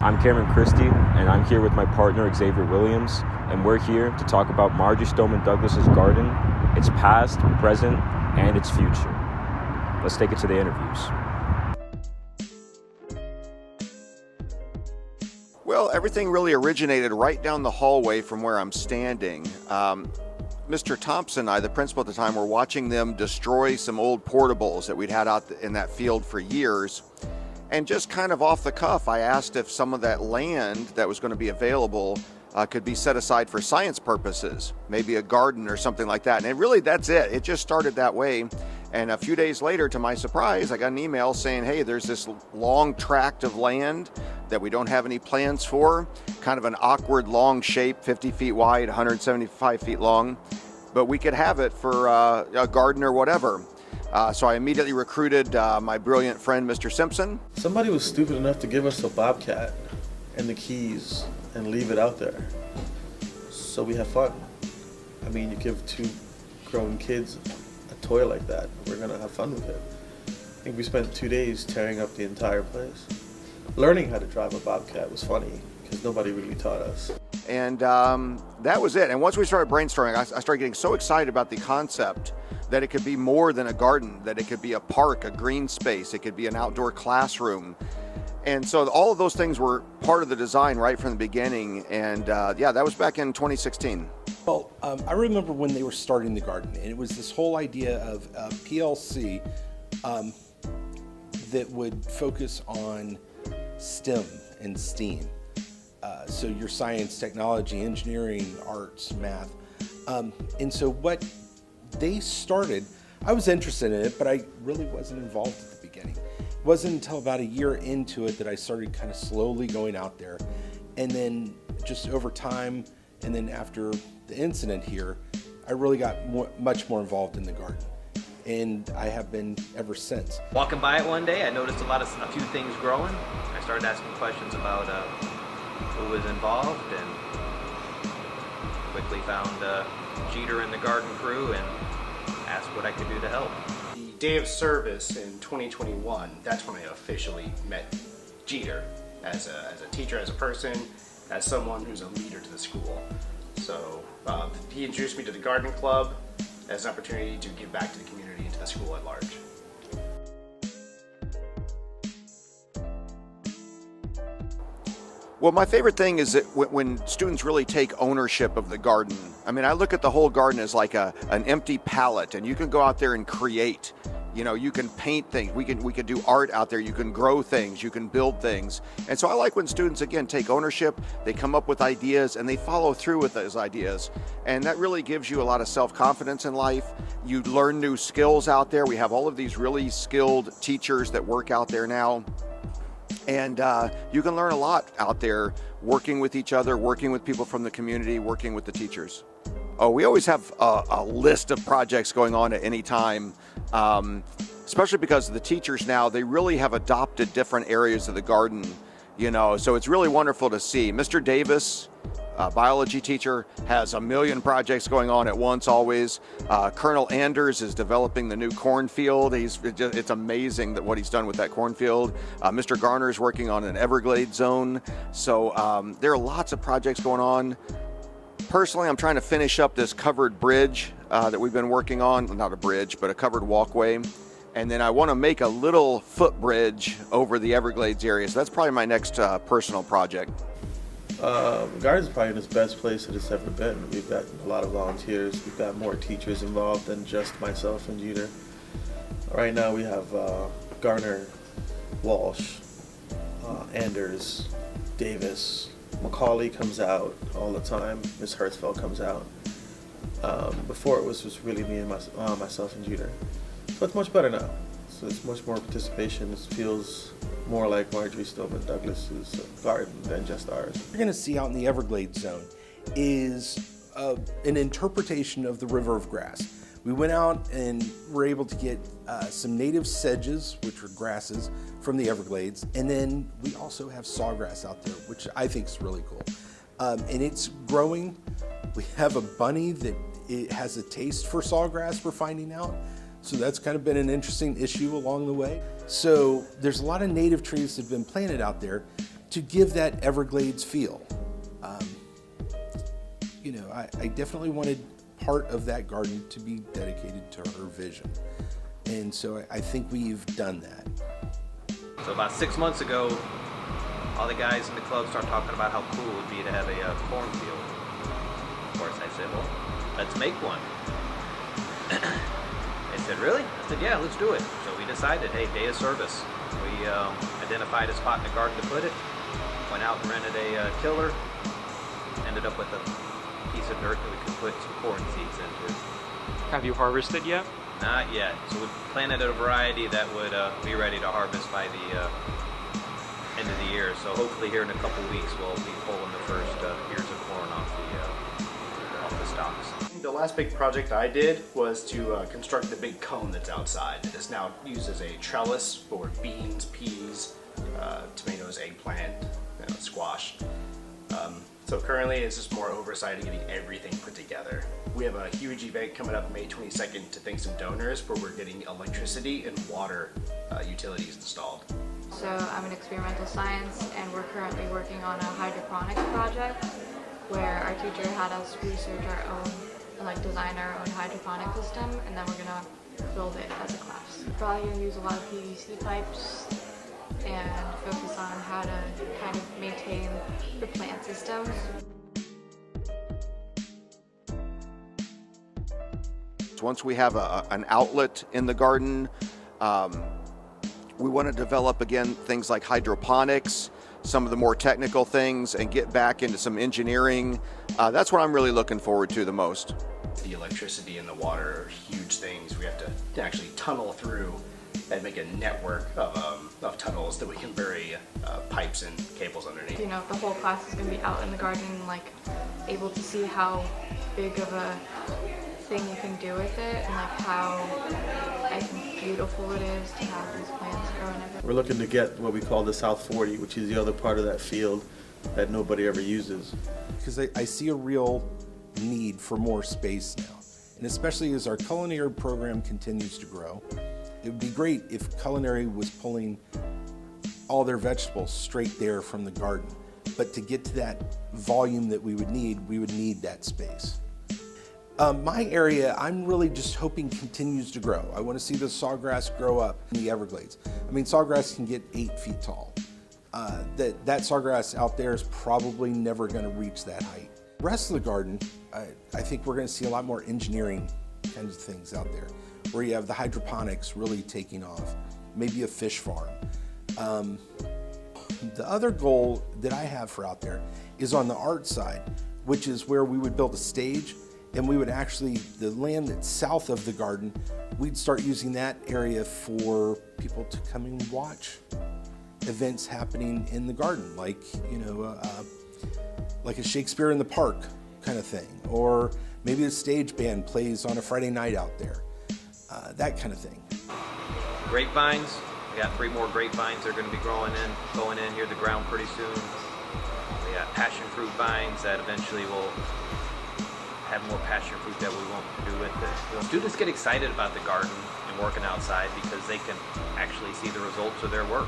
I'm Cameron Christie, and I'm here with my partner Xavier Williams, and we're here to talk about Marjory Stoneman Douglas's garden, its past, present, and its future. Let's take it to the interviews. Well, everything really originated right down the hallway from where I'm standing. Mr. Thompson and I, the principal at the time, were watching them destroy some old portables that we'd had out in that field for years. And just kind of off the cuff, I asked if some of that land that was going to be available could be set aside for science purposes, maybe a garden or something like that. And really, that's it. It just started that way. And a few days later, to my surprise, I got an email saying, hey, there's this long tract of land that we don't have any plans for, kind of an awkward long shape, 50 feet wide, 175 feet long, but we could have it for a garden or whatever. So I immediately recruited my brilliant friend, Mr. Simpson. Somebody was stupid enough to give us a bobcat and the keys and leave it out there. So we have fun. I mean, you give two grown kids a toy like that, we're gonna have fun with it. I think we spent 2 days tearing up the entire place. Learning how to drive a bobcat was funny because nobody really taught us. And that was it. And once we started brainstorming, I started getting so excited about the concept that it could be more than a garden, that it could be a park, a green space, it could be an outdoor classroom. And so all of those things were part of the design right from the beginning. And yeah, that was back in 2016. Well, I remember when they were starting the garden, and it was this whole idea of a PLC that would focus on STEM and STEAM. So your science, technology, engineering, arts, math. And so what they started, I was interested in it, but I really wasn't involved at the beginning. It wasn't until about a year into it that I started kind of slowly going out there. And then just over time, and then after the incident here, I really got much more involved in the garden. And I have been ever since. Walking by it one day, I noticed a few things growing. I started asking questions about who was involved, and quickly found Jeter and the garden crew and asked what I could do to help. The day of service in 2021, that's when I officially met Jeter as a teacher, as a person, as someone who's a leader to the school. So he introduced me to the garden club as an opportunity to give back to the community and to the school at large. Well, my favorite thing is that when students really take ownership of the garden. I mean, I look at the whole garden as like an empty palette, and you can go out there and create. You know, you can paint things. We can do art out there. You can grow things. You can build things. And so I like when students, again, take ownership. They come up with ideas and they follow through with those ideas. And that really gives you a lot of self-confidence in life. You learn new skills out there. We have all of these really skilled teachers that work out there now. And you can learn a lot out there working with each other, working with people from the community, working with the teachers. Oh, we always have a list of projects going on at any time, especially because the teachers now, they really have adopted different areas of the garden, you know, so it's really wonderful to see. Mr. Davis, biology teacher, has a million projects going on at once always. Colonel Anders is developing the new cornfield. It's amazing that what he's done with that cornfield. Mr. Garner is working on an Everglades zone. So there are lots of projects going on. Personally, I'm trying to finish up this covered bridge that we've been working on. Not a bridge, but a covered walkway. And then I want to make a little footbridge over the Everglades area. So that's probably my next personal project. The garden's probably in its best place that it's ever been. We've got a lot of volunteers. We've got more teachers involved than just myself and Jeter. Right now we have Garner, Walsh, Anders, Davis, Macaulay comes out all the time. Miss Hertzfeld comes out. Before it was just really me and myself and Jeter. So it's much better now. So it's much more participation. It feels more like Marjory Stoneman Douglas's garden than just ours. What you're going to see out in the Everglades zone is an interpretation of the river of grass. We went out and were able to get some native sedges, which are grasses from the Everglades, and then we also have sawgrass out there, which I think is really cool. And it's growing. We have a bunny that it has a taste for sawgrass, we're finding out. So that's kind of been an interesting issue along the way. So there's a lot of native trees that have been planted out there, to give that Everglades feel. I definitely wanted part of that garden to be dedicated to her vision. And so I think we've done that. So about 6 months ago, all the guys in the club started talking about how cool it would be to have a cornfield. Of course, I said, well, let's make one. They said, really? I said, yeah, let's do it. So we decided, hey, day of service. We identified a spot in the garden to put it, went out and rented a tiller, ended up with a piece of dirt that we could put some corn seeds into. Have you harvested yet? Not yet. So we planted a variety that would be ready to harvest by the end of the year. So hopefully here in a couple weeks we'll be pulling the first ears of corn off the stalks. The last big project I did was to construct the big cone that's outside. It is now used as a trellis for beans, peas, tomatoes, eggplant, squash. So currently it's just more oversight of getting everything put together. We have a huge event coming up May 22nd to thank some donors where we're getting electricity and water utilities installed. So I'm in experimental science and we're currently working on a hydroponics project where our teacher had us research our own and design our own hydroponic system, and then we're gonna build it as a class. Probably gonna use a lot of PVC pipes and focus on how to kind of maintain the plant systems. Once we have an outlet in the garden, we want to develop again things like hydroponics, some of the more technical things, and get back into some engineering. That's what I'm really looking forward to the most. The electricity and the water are huge things. We have to actually tunnel through and make a network of tunnels that we can bury pipes and cables underneath. The whole class is going to be out in the garden, able to see how big of a thing you can do with it, and how I think beautiful it is to have these plants growing everywhere. We're looking to get what we call the South 40, which is the other part of that field that nobody ever uses. Because I see a real need for more space now. And especially as our culinary program continues to grow, it would be great if culinary was pulling all their vegetables straight there from the garden. But to get to that volume that we would need that space. My area, I'm really just hoping continues to grow. I want to see the sawgrass grow up in the Everglades. I mean, sawgrass can get 8 feet tall. That sawgrass out there is probably never going to reach that height. The rest of the garden, I think we're going to see a lot more engineering kinds of things out there, where you have the hydroponics really taking off, maybe a fish farm. The other goal that I have for out there is on the art side, which is where we would build a stage, and we would actually, the land that's south of the garden, we'd start using that area for people to come and watch events happening in the garden, like a Shakespeare in the Park kind of thing, or maybe a stage band plays on a Friday night out there, that kind of thing. Grapevines, we got 3 more grapevines that are going to be going in here the ground pretty soon. We got passion fruit vines that eventually will have more passion fruit that we won't do with it. Students get excited about the garden and working outside because they can actually see the results of their work.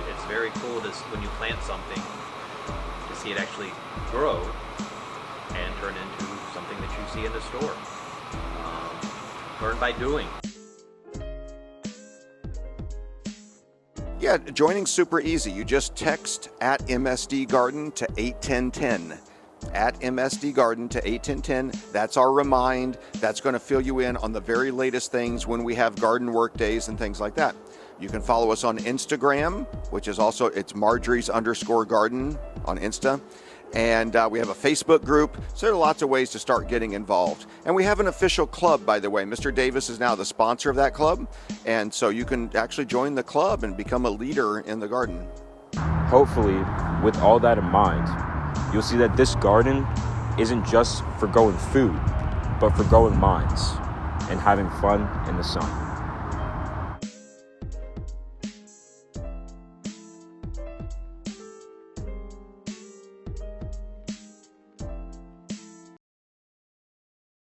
It's very cool when you plant something to see it actually grow and turn into something that you see in the store. Learn by doing. Yeah, joining's super easy. You just text at MSD Garden to 81010. At MSD Garden to 81010. That's our remind. That's going to fill you in on the very latest things when we have garden work days and things like that. You can follow us on Instagram, which is also, it's Marjory's_garden on Insta. And we have a Facebook group. So there are lots of ways to start getting involved. And we have an official club, by the way. Mr. Davis is now the sponsor of that club. And so you can actually join the club and become a leader in the garden. Hopefully, with all that in mind, you'll see that this garden isn't just for growing food, but for growing minds and having fun in the sun.